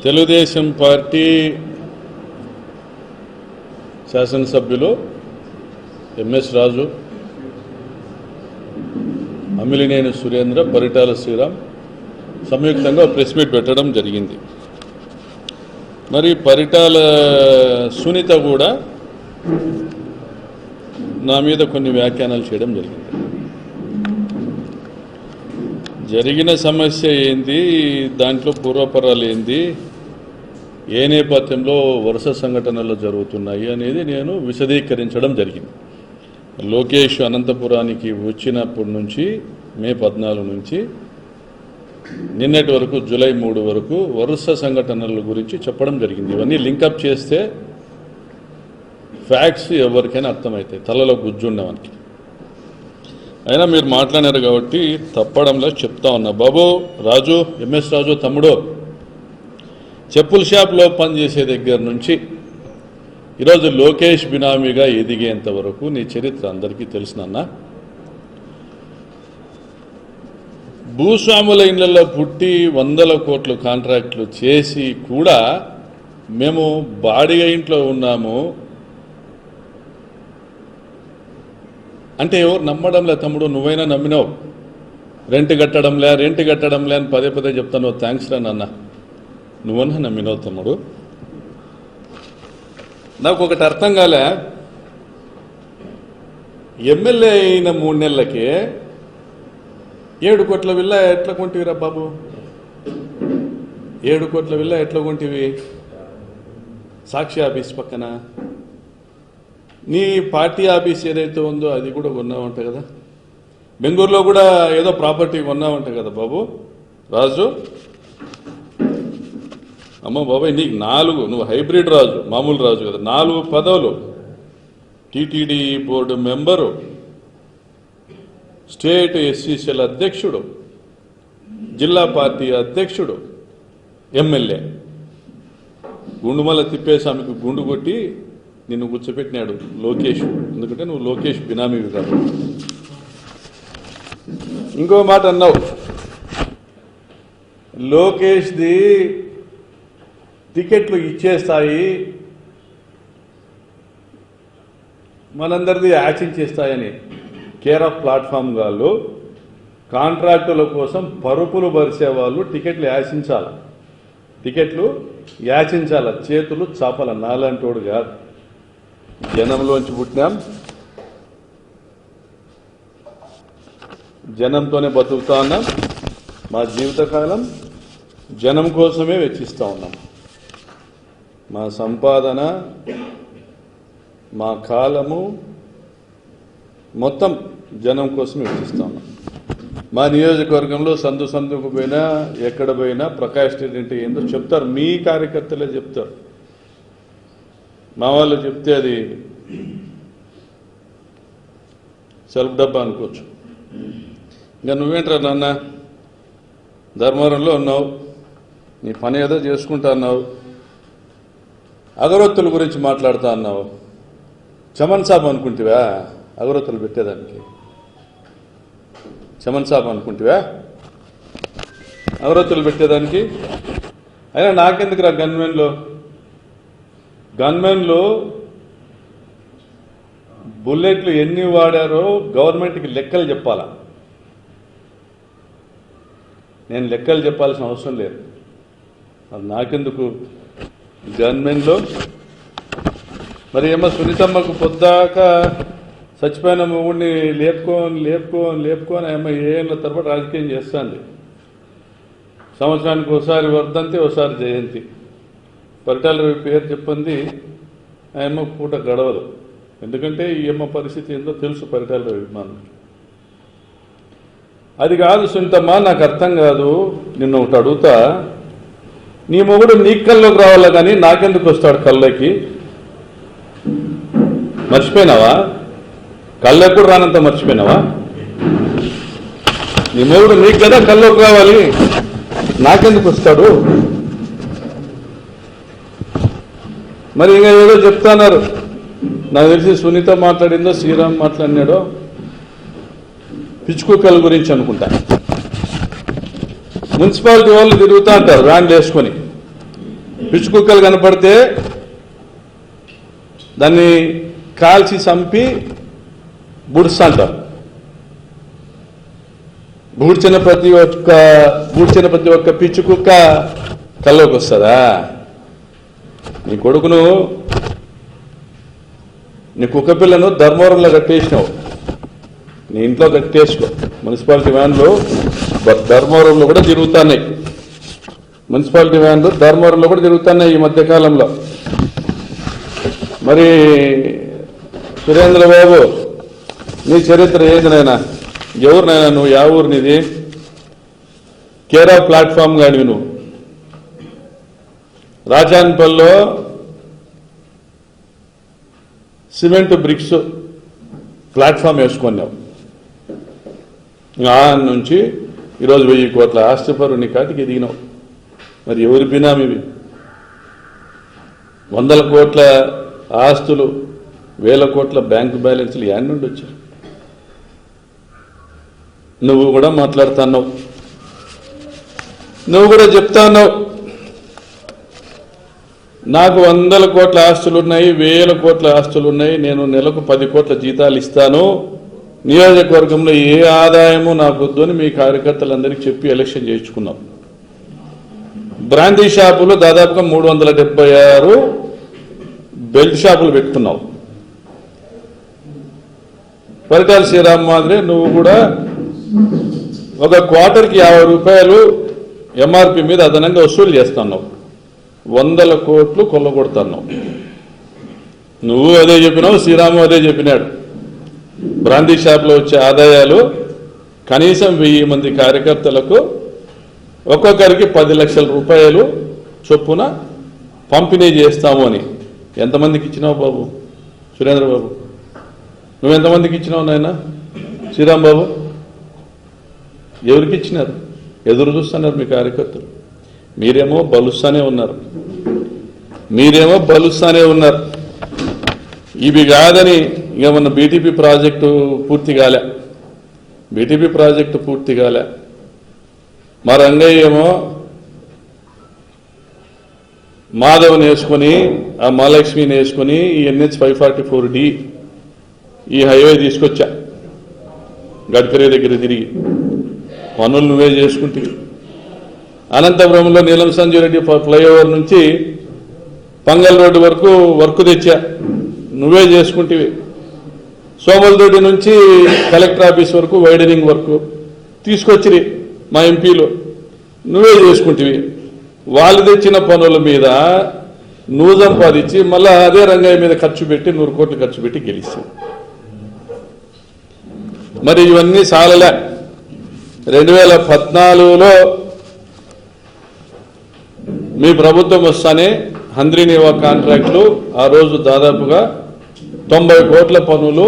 Telugu Desam party శాసనసభ్యులు MS రాజు, అమిలినేని సురేంద్ర, పరిటాల శ్రీరామ్ సంయుక్తంగా press meet పెట్టడం జరిగింది. మరి పరిటాల సునీత కూడా నా మీద కొన్ని వ్యాఖ్యానాలు చేయడం జరిగింది. జరిగిన సమస్య ఏంది, దాంట్లో పూర్వపరాలు ఏంది, ఏ నేపథ్యంలో వరుస సంఘటనలు జరుగుతున్నాయి అనేది నేను విశదీకరించడం జరిగింది. లోకేష్ అనంతపురానికి వచ్చినప్పటి నుంచి మే 14 నుంచి నిన్నటి వరకు జూలై 3 వరకు వరుస సంఘటనల గురించి చెప్పడం జరిగింది. ఇవన్నీ లింకప్ చేస్తే ఫ్యాక్ట్స్ ఎవరికైనా అర్థమవుతాయి, తలలో గుజ్జున్నవానికి. అయినా మీరు మాట్లాడారు కాబట్టి తప్పడంలో చెప్తా ఉన్నా. బాబు రాజు, ఎంఎస్ రాజు తమ్ముడు, చెప్పుల షాప్లో పనిచేసే దగ్గర నుంచి ఈరోజు లోకేష్ బినామీగా ఎదిగేంత వరకు నీ చరిత్ర అందరికీ తెలుసునన్నా. భూస్వాముల ఇళ్లలో పుట్టి 100 కోట్ల కాంట్రాక్టులు చేసి కూడా మేము బాడిగ ఇంట్లో ఉన్నాము అంటే ఎవరు నమ్మడంలే తమ్ముడు. నువ్వైనా నమ్మినావు. రెంట్ కట్టడంలే అని పదే చెప్తాను. థ్యాంక్స్ రా నాన్న, నువ్వన్నా నమ్మినావు తమ్ముడు. నాకు ఒకటి అర్థం కాలే, ఎమ్మెల్యే అయిన 3 నెలలకే 7 కోట్ల విల్లా ఎట్లా కొంటివిరా బాబు? 7 కోట్ల విల్లా ఎట్లా కొంటివి? సాక్షి ఆఫీస్ పక్కన నీ పార్టీ ఆఫీస్ ఏదైతే ఉందో అది కూడా కొన్నావంట కదా. బెంగళూరులో కూడా ఏదో ప్రాపర్టీ కొన్నావంట కదా బాబు రాజు. అమ్మ బాబాయ్, నీకు 4, నువ్వు హైబ్రిడ్ రాజు, మామూలు రాజు కదా. 4 పదవులు: TTD board member, state SCCL అధ్యక్షుడు, జిల్లా పార్టీ అధ్యక్షుడు, ఎమ్మెల్యే. గుండుమల తిప్పేస్వామికి గుండు కొట్టి నిన్ను కూర్చోపెట్టినాడు లోకేష్. ఎందుకంటే నువ్వు లోకేష్ బినామీవి కాదు. ఇంకో మాట అన్నావు, లోకేష్ది టికెట్లు ఇచ్చేస్తాయి, మనందరిది యాచించేస్తాయని. కేర్ ఆఫ్ ప్లాట్ఫామ్ వాళ్ళు కాంట్రాక్టుల కోసం పరుపులు పరిచేవాళ్ళు టికెట్లు యాచించాల, చేతులు చాపల. నాలంటోడు కాదు, జనంలోంచి పుట్టినాం, జనంతోనే బతుకుతా ఉన్నాం. మా జీవితకాలం జనం కోసమే వెచ్చిస్తూ ఉన్నాం. మా సంపాదన, మా కాలము మొత్తం జనం కోసమే వెచ్చిస్తూ ఉన్నాం. మా నియోజకవర్గంలో సందుకు పోయినా, ఎక్కడ పోయినా ప్రకాష్ రెడ్డి అంటే ఏందో చెప్తారు. మీ కార్యకర్తలే చెప్తారు. మా వాళ్ళు చెప్తే అది సెల్ఫ్ డబ్బా అనుకోవచ్చు. ఇంకా నువ్వేంట్రా నాన్న, ధర్మవరంలో ఉన్నావు, నీ పని ఏదో చేసుకుంటా అన్నావు, అగరొత్తుల గురించి మాట్లాడుతా అన్నావు. చమన్ సాబ్ అనుకుంటివా అగరొత్తులు పెట్టేదానికి? చమన్ సాబ్ అనుకుంటివా అగరొత్తులు పెట్టేదానికి? అయినా నాకెందుకు రా గన్మెన్లో బుల్లెట్లు ఎన్ని వాడారో గవర్నమెంట్కి లెక్కలు చెప్పాలా? నేను లెక్కలు చెప్పాల్సిన అవసరం లేదు. అది నాకెందుకు? గన్మెన్లో మరి ఏమో సునీతమ్మకు పొద్దాక చచ్చిపోయిన మొగుడిని లేపుకొని ఏమో ఏళ్ళ తరబడి రాజకీయం చేస్తుంది. సంవత్సరానికి ఒకసారి వర్ధంతి, ఒకసారి జయంతి. పరిటాల రవి పేరు చెప్పింది ఆయమ్మ పూట గడవదు. ఎందుకంటే ఈ అమ్మ పరిస్థితి ఏందో తెలుసు పరిటాల రవి అభిమానులు. అది కాదు సునీతమ్మ, నాకు అర్థం కాదు. నిన్న ఒకటి అడుగుతా, నీ మొగుడు నీ కల్లోకి రావాలా కానీ నాకెందుకు వస్తాడు కళ్ళకి? మర్చిపోయినావా? కళ్ళెప్పుడు రానంత మర్చిపోయినావా? నీ మొగుడు నీకు కదా కల్లోకి రావాలి, నాకెందుకు వస్తాడు? మరి ఇంకా ఏదో చెప్తున్నారు. నాకు తెలిసి సునీత మాట్లాడిందో శ్రీరామ్ మాట్లాడినాడో పిచ్చుకుక్కల గురించి అనుకుంటా. మున్సిపాలిటీ వాళ్ళు తిరుగుతూ అంటారు వ్యాన్లు వేసుకొని, పిచ్చి కుక్కలు కనపడితే దాన్ని కాల్చి చంపి బుడుస్తా అంటారు. బూడ్చిన ప్రతి ఒక్క పిచ్చి కుక్క కల్లోకి వస్తుందా? నీ కొడుకును, నీ కుక్క పిల్లను ధర్మవరంలో కట్టేసినావు, నీ ఇంట్లో కట్టేసుకో. మున్సిపాలిటీ వ్యాన్లు ధర్మవరంలో కూడా తిరుగుతున్నాయి, మున్సిపాలిటీ వ్యాన్లు ధర్మవరంలో కూడా తిరుగుతున్నాయి ఈ మధ్యకాలంలో. మరి సురేంద్ర బాబు, నీ చరిత్ర ఏంది నాయనా? ఎవరినైనా నువ్వు? యా ఊరు నీది? కేరా ప్లాట్ఫామ్ కానివి నువ్వు. రాజాన్పల్లిలో సిమెంట్ బ్రిక్స్ ప్లాట్ఫామ్ వేసుకున్నావు. ఆ నుంచి ఈరోజు 1000 కోట్ల ఆస్తిపరుని కాటికి ఎదిగినావు. మరి ఎవరి బినామీవి? 100 కోట్ల ఆస్తులు, 1000 కోట్ల బ్యాంకు బ్యాలెన్స్లు యాడ్ నుండి వచ్చారు. నువ్వు కూడా మాట్లాడుతున్నావు, నువ్వు కూడా చెప్తాన్నావు నాకు 100 కోట్ల ఆస్తులు ఉన్నాయి, 1000 కోట్ల ఆస్తులు ఉన్నాయి, నేను నెలకు 10 కోట్ల జీతాలు ఇస్తాను, నియోజకవర్గంలో ఏ ఆదాయము నాకు వద్దు అని మీ కార్యకర్తలందరికీ చెప్పి ఎలక్షన్ చేయించుకున్నాం. బ్రాందీ షాపులు దాదాపుగా 376 బెల్ట్ షాపులు పెట్టుకున్నావు. పరిటాల శ్రీరామ్ మాదిరి నువ్వు కూడా ఒక క్వార్టర్కి 50 రూపాయలు ఎంఆర్పి మీద అదనంగా వసూలు చేస్తున్నావు. 100 కోట్లు కొల్లగొడుతున్నావు. నువ్వు అదే చెప్పినావు, శ్రీరాము అదే చెప్పినాడు. బ్రాందీ షాప్లో వచ్చే ఆదాయాలు కనీసం 1000 మంది కార్యకర్తలకు ఒక్కొక్కరికి 10 లక్షల రూపాయలు చొప్పున పంపిణీ చేస్తాము అని. ఎంతమందికి ఇచ్చినావు బాబు? సురేంద్ర బాబు, నువ్వెంతమందికి ఇచ్చినావు నాయన? శ్రీరామ్ బాబు, ఎవరికి ఇచ్చినారు? ఎదురు చూస్తున్నారు మీ కార్యకర్తలు. మీరేమో బలుస్తానే ఉన్నారు. ఇవి కాదని ఇక మన బీటీపీ ప్రాజెక్టు పూర్తి కాలే. మా రంగయ్య ఏమో మాధవ్ని వేసుకొని, ఆ మహాలక్ష్మిని వేసుకొని ఈ NH 544D ఈ హైవే తీసుకొచ్చా. గడ్కరీ దగ్గర తిరిగి పనులు నువ్వే చేసుకుంటే. అనంతపురంలో నీలం సంజయ్ రెడ్డి ఫ్లైఓవర్ నుంచి పంగల్ రోడ్డు వరకు వర్క్ తెచ్చా, నువ్వే చేసుకుంటేవి. సోమలదొడ్డి నుంచి కలెక్టర్ ఆఫీస్ వరకు వైడనింగ్ వర్క్ తీసుకొచ్చిరి మా ఎంపీలు, నువ్వే చేసుకుంటేవి. వాళ్ళు తెచ్చిన పనుల మీద నువ్వు సంపాదించి మళ్ళా అదే రంగయ్య మీద ఖర్చు పెట్టి 100 కోట్లు ఖర్చు పెట్టి గెలిచావు. మరి ఇవన్నీ సాలలే. 2014లో మీ ప్రభుత్వం వస్తానే హంద్రీనివా కాంట్రాక్టులు ఆ రోజు దాదాపుగా 90 కోట్ల పనులు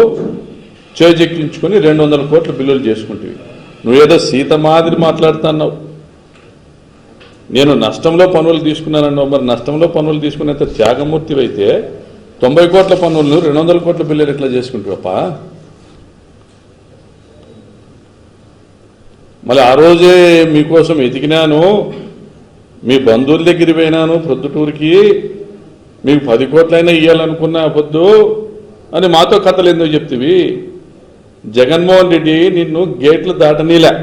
చేజెక్కించుకొని 200 కోట్ల బిల్లులు చేసుకుంటేవి. నువ్వేదో సీత మాదిరి మాట్లాడుతున్నావు. నేను నష్టంలో పనులు తీసుకున్నానన్నావు. మరి నష్టంలో పనులు తీసుకునేంత త్యాగమూర్తి అయితే 90 కోట్ల పనులను 200 కోట్ల బిల్లులు ఎట్లా చేసుకుంటావప్పా? మళ్ళీ ఆ రోజే మీకోసం ఎతికినాను, మీ బంధువుల దగ్గర పోయినాను ప్రొద్దుటూరికి, మీకు 10 కోట్లైనా ఇవ్వాలనుకున్నా పొద్దు అని మాతో కథలు ఎందుకు చెప్తివి? జగన్మోహన్ రెడ్డి నిన్ను గేట్లు దాటనీలే.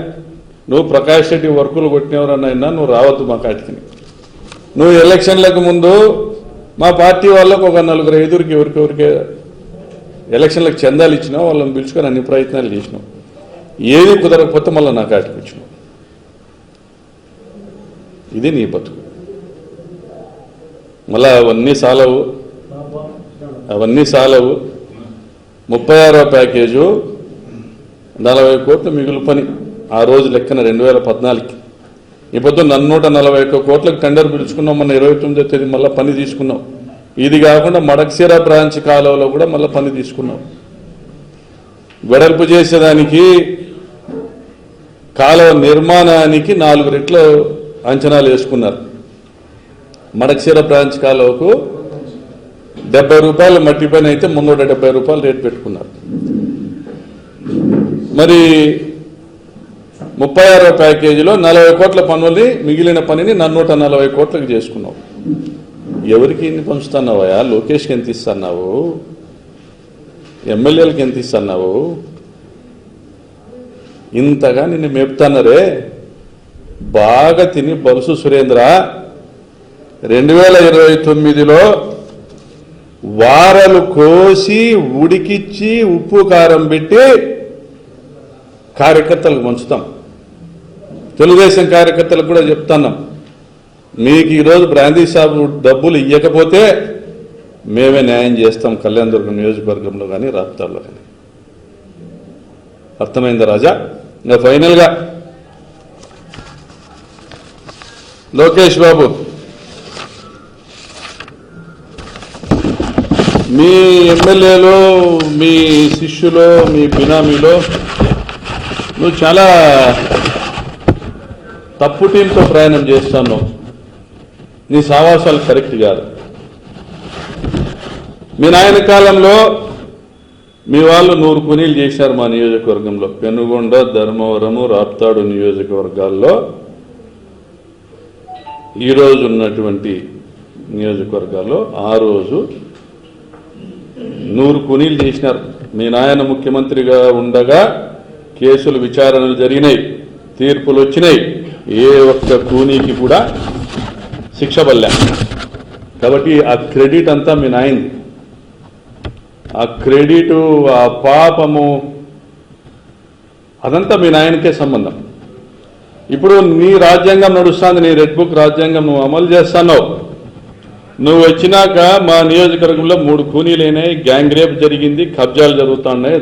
నువ్వు ప్రకాష్ రెడ్డి వర్కులు కొట్టినవరన్నైనా నువ్వు రావద్దు మా కాటికి. నువ్వు ఎలక్షన్లకు ముందు మా పార్టీ వాళ్ళకు ఒక 4-5 ఎవరికెవరికి ఎలక్షన్లకు చందాలు ఇచ్చినావు, వాళ్ళని పిలుచుకొని అన్ని ప్రయత్నాలు చేసినావు. ఏది కుదరకపోతే మళ్ళీ నా కాటికి వచ్చినావు. ఇది నీ బతుకు. మళ్ళా అవన్నీ సాలవు. 36వ ప్యాకేజు 40 కోట్లు మిగులు పని ఆ రోజు లెక్కన 2014కి. ఇప్పుడు నన్ను 141 కోట్లకు టెండర్ పిలుచుకున్నాం. మన 29వ తేదీ మళ్ళీ పని తీసుకున్నాం. ఇది కాకుండా మడక్సీరా బ్రాంచ్ కాలువలో కూడా మళ్ళీ పని తీసుకున్నాం. వెడల్పు చేసేదానికి, కాలువ నిర్మాణానికి 4 రెట్లు అంచనాలు వేసుకున్నారు. మడక్సీరా బ్రాంచ్ కాలువకు 70 రూపాయలు మట్టి పని అయితే 370 రూపాయలు రేటు పెట్టుకున్నారు. మరి 36వ ప్యాకేజీలో 40 కోట్ల పనుల్ని, మిగిలిన పనిని 140 కోట్లకు చేసుకున్నాం. ఎవరికి ఎన్ని పంచుతున్నావా? లోకేష్కి ఎంత ఇస్తున్నావు? ఎమ్మెల్యేలకి ఎంత ఇస్తున్నావు? ఇంతగా నిన్ను మేపుతున్నారే. బాగా తిని బలుసు సురేంద్ర 2029లో వారలు కోసి ఉడికిచ్చి ఉప్పు కారం పెట్టి కార్యకర్తలకు పంచుతాం. తెలుగుదేశం కార్యకర్తలకు కూడా చెప్తున్నాం, మీకు ఈరోజు బ్రాందీ షాపు డబ్బులు ఇవ్వకపోతే మేమే న్యాయం చేస్తాం కళ్యాణదుర్గం నియోజకవర్గంలో కానీ రాప్తాడులో కానీ. అర్థమైందా రాజా? ఇంకా ఫైనల్గా లోకేష్ బాబు, మీ ఎమ్మెల్యేలో మీ శిష్యులో మీ బినామీలో నువ్వు చాలా తప్పు టీంతో ప్రయాణం చేస్తున్నావు. నీ సావాసాలు కరెక్ట్ కాదు. మీ నాయన కాలంలో మీ వాళ్ళు 100 కూనీలు చేశారు మా నియోజకవర్గంలో. పెనుగొండ, ధర్మవరము, రాప్తాడు నియోజకవర్గాల్లో ఈరోజు ఉన్నటువంటి నియోజకవర్గాల్లో ఆ రోజు 100 కూనీలు చేసినారు. మీ నాయన ముఖ్యమంత్రిగా ఉండగా కేసులు విచారణలు జరిగినాయి, తీర్పులు వచ్చినాయి. ఏ ఒక్క కూనీకి కూడా శిక్ష పడలే. కాబట్టి ఆ క్రెడిట్ అంతా మీ నాయనది. ఆ క్రెడిటు, ఆ పాపము అదంతా మీ నాయనకే సంబంధం. ఇప్పుడు నీ రాజ్యాంగం నడుస్తుంది, నీ రెడ్ బుక్ రాజ్యాంగం నువ్వు అమలు చేస్తున్నావు. నువ్వు వచ్చినాక మా నియోజకవర్గంలో 3 కూనీలైనాయి, గ్యాంగ్ రేప్ జరిగింది, కబ్జాలు జరుగుతున్నాయి,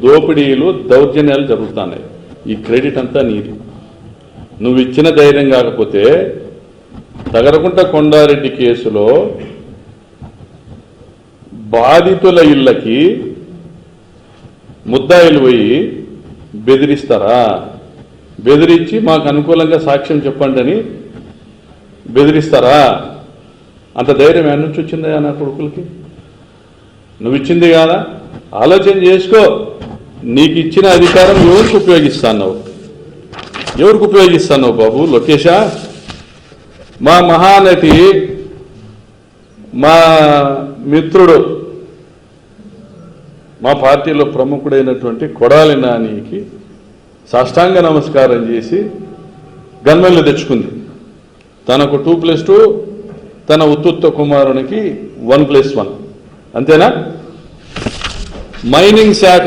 దోపిడీలు, దౌర్జన్యాలు జరుగుతున్నాయి. ఈ క్రెడిట్ అంతా నీది. నువ్వు ఇచ్చిన ధైర్యం కాకపోతే తగరకుంట కొండారెడ్డి కేసులో బాధితుల ఇళ్లకి ముద్దాయిలు పోయి బెదిరిస్తారా? బెదిరించి మాకు అనుకూలంగా సాక్ష్యం చెప్పండి అని బెదిరిస్తారా? అంత ధైర్యం ఎక్కడి నుంచి వచ్చిందా నా కొడుకులకి? నువ్వు ఇచ్చింది కాదా? ఆలోచన చేసుకో. నీకు ఇచ్చిన అధికారం ఎవరికి ఉపయోగిస్తున్నావు? ఎవరికి ఉపయోగిస్తున్నావు బాబు? లోకేషా, మా మహానటి, మా మిత్రుడు, మా పార్టీలో ప్రముఖుడైనటువంటి కొడాలి నానికి సాష్టాంగ నమస్కారం చేసి గన్మెన్లు తెచ్చుకుంది. తనకు 2+2, తన ఉత్తుత్త కుమారునికి 1+1. అంతేనా? మైనింగ్ శాఖ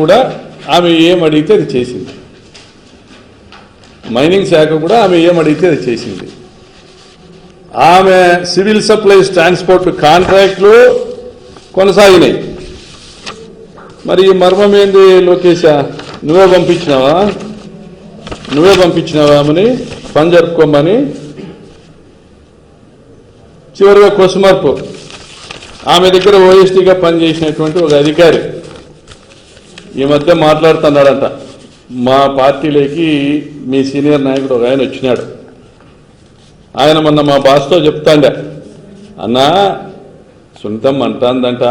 కూడా ఆమె ఏమడిగితే అది చేసింది. మైనింగ్ శాఖ కూడా ఆమె ఏమడిగితే అది చేసింది. ఆమె సివిల్ సప్లైస్ ట్రాన్స్పోర్ట్ కాంట్రాక్ట్లు కొనసాగినాయి. మరి ఈ మర్మం ఏంది లోకేషా? నువ్వే పంపించినావా ఆమెని పని జరుపుకోమని? చివరిగా కొసుమర్పు ఆమె దగ్గర ఓఎస్టీగా పనిచేసినటువంటి ఒక అధికారి ఈ మధ్య మాట్లాడుతున్నాడంట. మా పార్టీలోకి మీ సీనియర్ నాయకుడు ఒక ఆయన వచ్చినాడు. ఆయన మొన్న మా బాస్తో చెప్తాండ, అన్నా సొంతం అంటాందంట,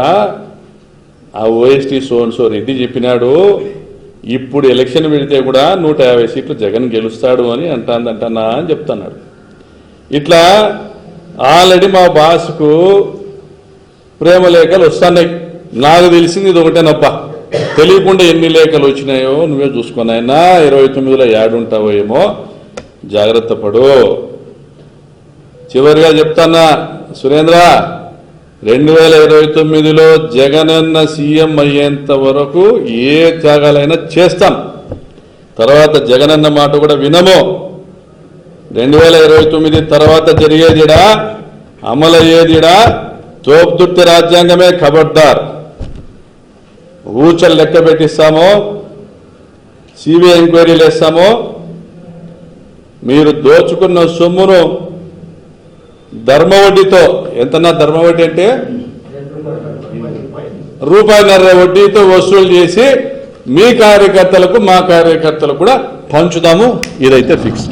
ఆ ఓఎస్టీ సోన్సో రెడ్డి చెప్పినాడు, ఇప్పుడు ఎలక్షన్ పెడితే కూడా 150 సీట్లు జగన్ గెలుస్తాడు అని అంటాందంటనా అని చెప్తున్నాడు. ఇట్లా ఆల్రెడీ మా బాస్కు ప్రేమ లేఖలు వస్తున్నాయి. నాకు తెలిసింది ఇది ఒకటేనప్ప, తెలియకుండా ఎన్ని లేఖలు వచ్చినాయో నువ్వే చూసుకున్నాయన్నా. 29లో యాడుంటావో ఏమో, జాగ్రత్త పడు. చివరిగా చెప్తాన్నా సురేంద్ర, 2029లో జగనన్న సీఎం అయ్యేంత వరకు ఏ త్యాగాలైనా చేస్తాం. తర్వాత జగనన్న మాట కూడా వినము. 2029 తర్వాత జరిగేదిడా, అమలయ్యేదిడా తోపుదుర్తి రాజ్యాంగమే. ఖబర్దార్. ఊచలు లెక్క పెట్టిస్తామో, సిబిఐ ఎంక్వైరీలు వేస్తామో. మీరు దోచుకున్న సొమ్మును ధర్మవడ్డీతో, ఎంతన్నా ధర్మవడ్డీ అంటే ₹1.5 వడ్డీతో వసూలు చేసి మీ కార్యకర్తలకు మా కార్యకర్తలకు కూడా పంచుదాము. ఇదైతే ఫిక్స్.